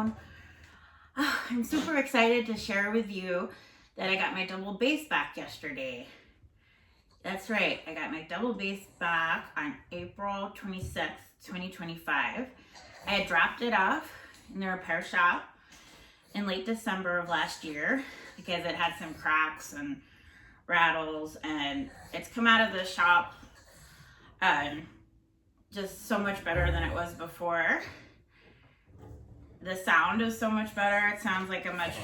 down. I'm super excited to share with you that I got my double bass back yesterday. That's right, I got my double bass back on April 26th, 2025. I had dropped it off in the repair shop in late December of last year because it had some cracks and rattles, and it's come out of the shop just so much better than it was before. The sound is so much better. It sounds like a much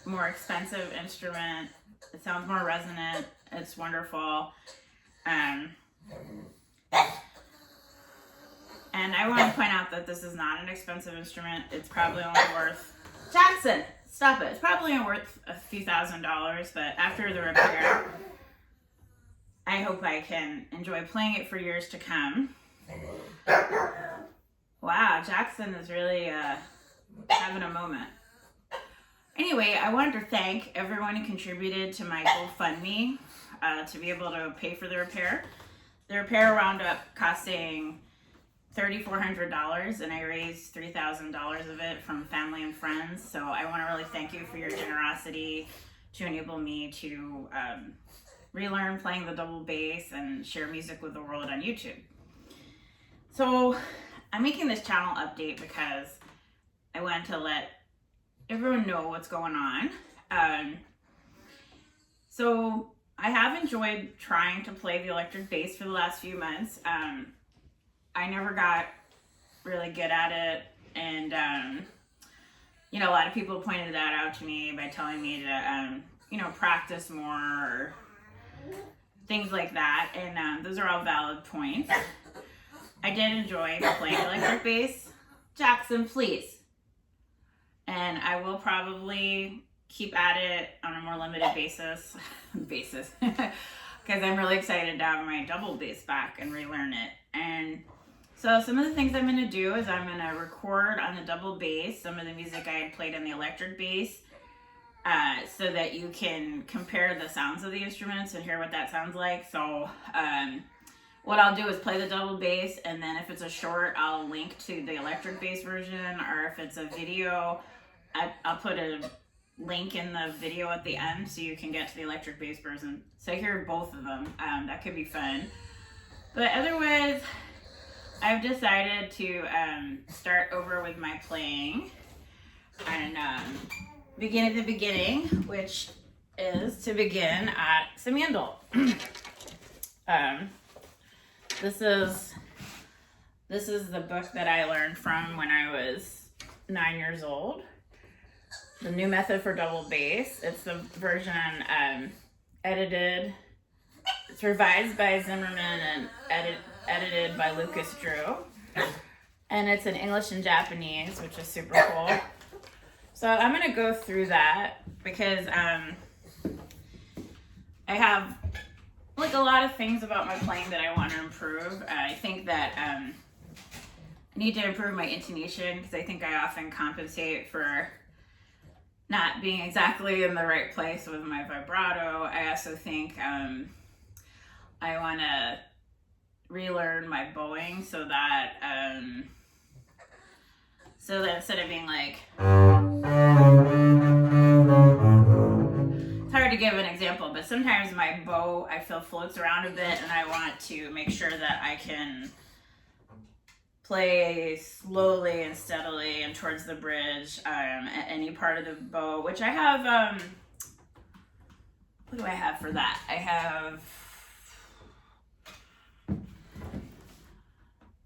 more expensive instrument. It sounds more resonant. It's wonderful. And I want to point out that this is not an expensive instrument. It's probably only worth, Jackson, stop it. It's probably only worth a few $1,000s, but after the repair, I hope I can enjoy playing it for years to come. Wow, Jackson is really having a moment. Anyway, I wanted to thank everyone who contributed to my GoFundMe to be able to pay for the repair. The repair wound up costing $3,400, and I raised $3,000 of it from family and friends. So I want to really thank you for your generosity to enable me to relearn playing the double bass and share music with the world on YouTube. So I'm making this channel update because I want to let everyone know what's going on. So I have enjoyed trying to play the electric bass for the last few months. I never got really good at it, and a lot of people pointed that out to me by telling me to practice more or things like that, and those are all valid points. I did enjoy playing electric bass. Jackson, please. And I will probably keep at it on a more limited basis, because I'm really excited to have my double bass back and relearn it. And so some of the things I'm going to do is I'm going to record on the double bass some of the music I had played on the electric bass, so that you can compare the sounds of the instruments and hear what that sounds like. So what I'll do is play the double bass, and then if it's a short, I'll link to the electric bass version, or if it's a video, I'll put a link in the video at the end so you can get to the electric bass version. So hear both of them. That could be fun. But otherwise, I've decided to start over with my playing and begin at the beginning, which is to begin at Simandl. This is the book that I learned from when I was 9 years old. The New Method for Double Bass. It's the version edited. It's revised by Zimmerman and edited by Lucas Drew. And it's in English and Japanese, which is super cool. So I'm going to go through that because I have like a lot of things about my playing that I want to improve. I think that I need to improve my intonation because I think I often compensate for not being exactly in the right place with my vibrato. I also think I want to relearn my bowing so that instead of being like, it's hard to give an example, but sometimes my bow I feel floats around a bit, and I want to make sure that I can play slowly and steadily and towards the bridge at any part of the bow, which I have. What do I have for that? I have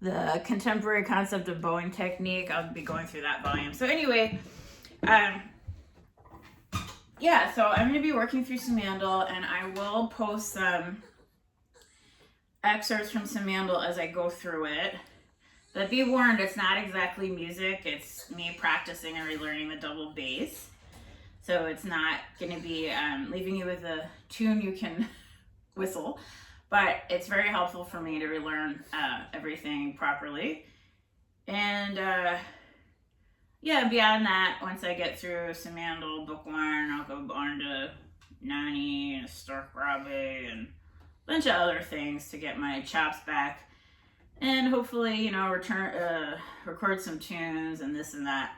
the Contemporary Concept of Bowing Technique. I'll be going through that volume. So anyway, so I'm going to be working through Simandl, and I will post some excerpts from Simandl as I go through it. But be warned, it's not exactly music. It's me practicing and relearning the double bass. So it's not going to be leaving you with a tune you can whistle. But it's very helpful for me to relearn everything properly. And beyond that, once I get through Simandl Book 1, I'll go on to Nani and Stork Rabe and a bunch of other things to get my chops back. And hopefully, record some tunes and this and that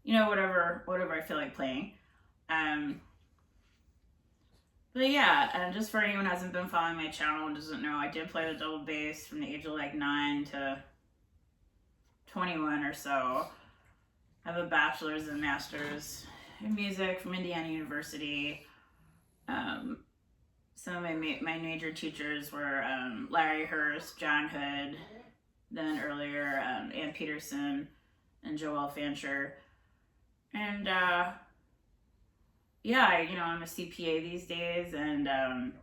you know, whatever I feel like playing. But yeah, and just for anyone who hasn't been following my channel and doesn't know, I did play the double bass from the age of like 9 to 21 or so. I have a bachelor's and master's in music from Indiana University. Some of my major teachers were Larry Hurst, John Hood, then earlier Ann Peterson and Joel Fancher. And yeah, I'm a CPA these days, and I'm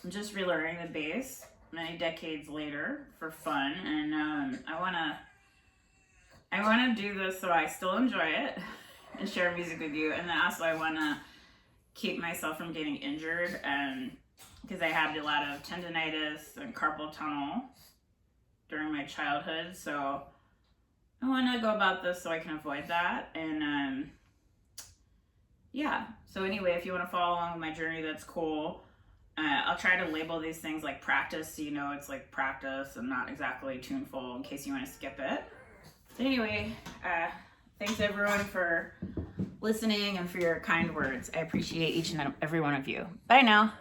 just relearning the bass many decades later for fun. And I wanna do this so I still enjoy it and share music with you, and then also I wanna keep myself from getting injured, and because I had a lot of tendonitis and carpal tunnel during my childhood, so I want to go about this so I can avoid that. And yeah, so anyway, if you want to follow along with my journey, that's cool. I'll try to label these things like practice, so you know it's like practice and not exactly tuneful, in case you want to skip it. But anyway, thanks everyone for listening and for your kind words. I appreciate each and every one of you. Bye now.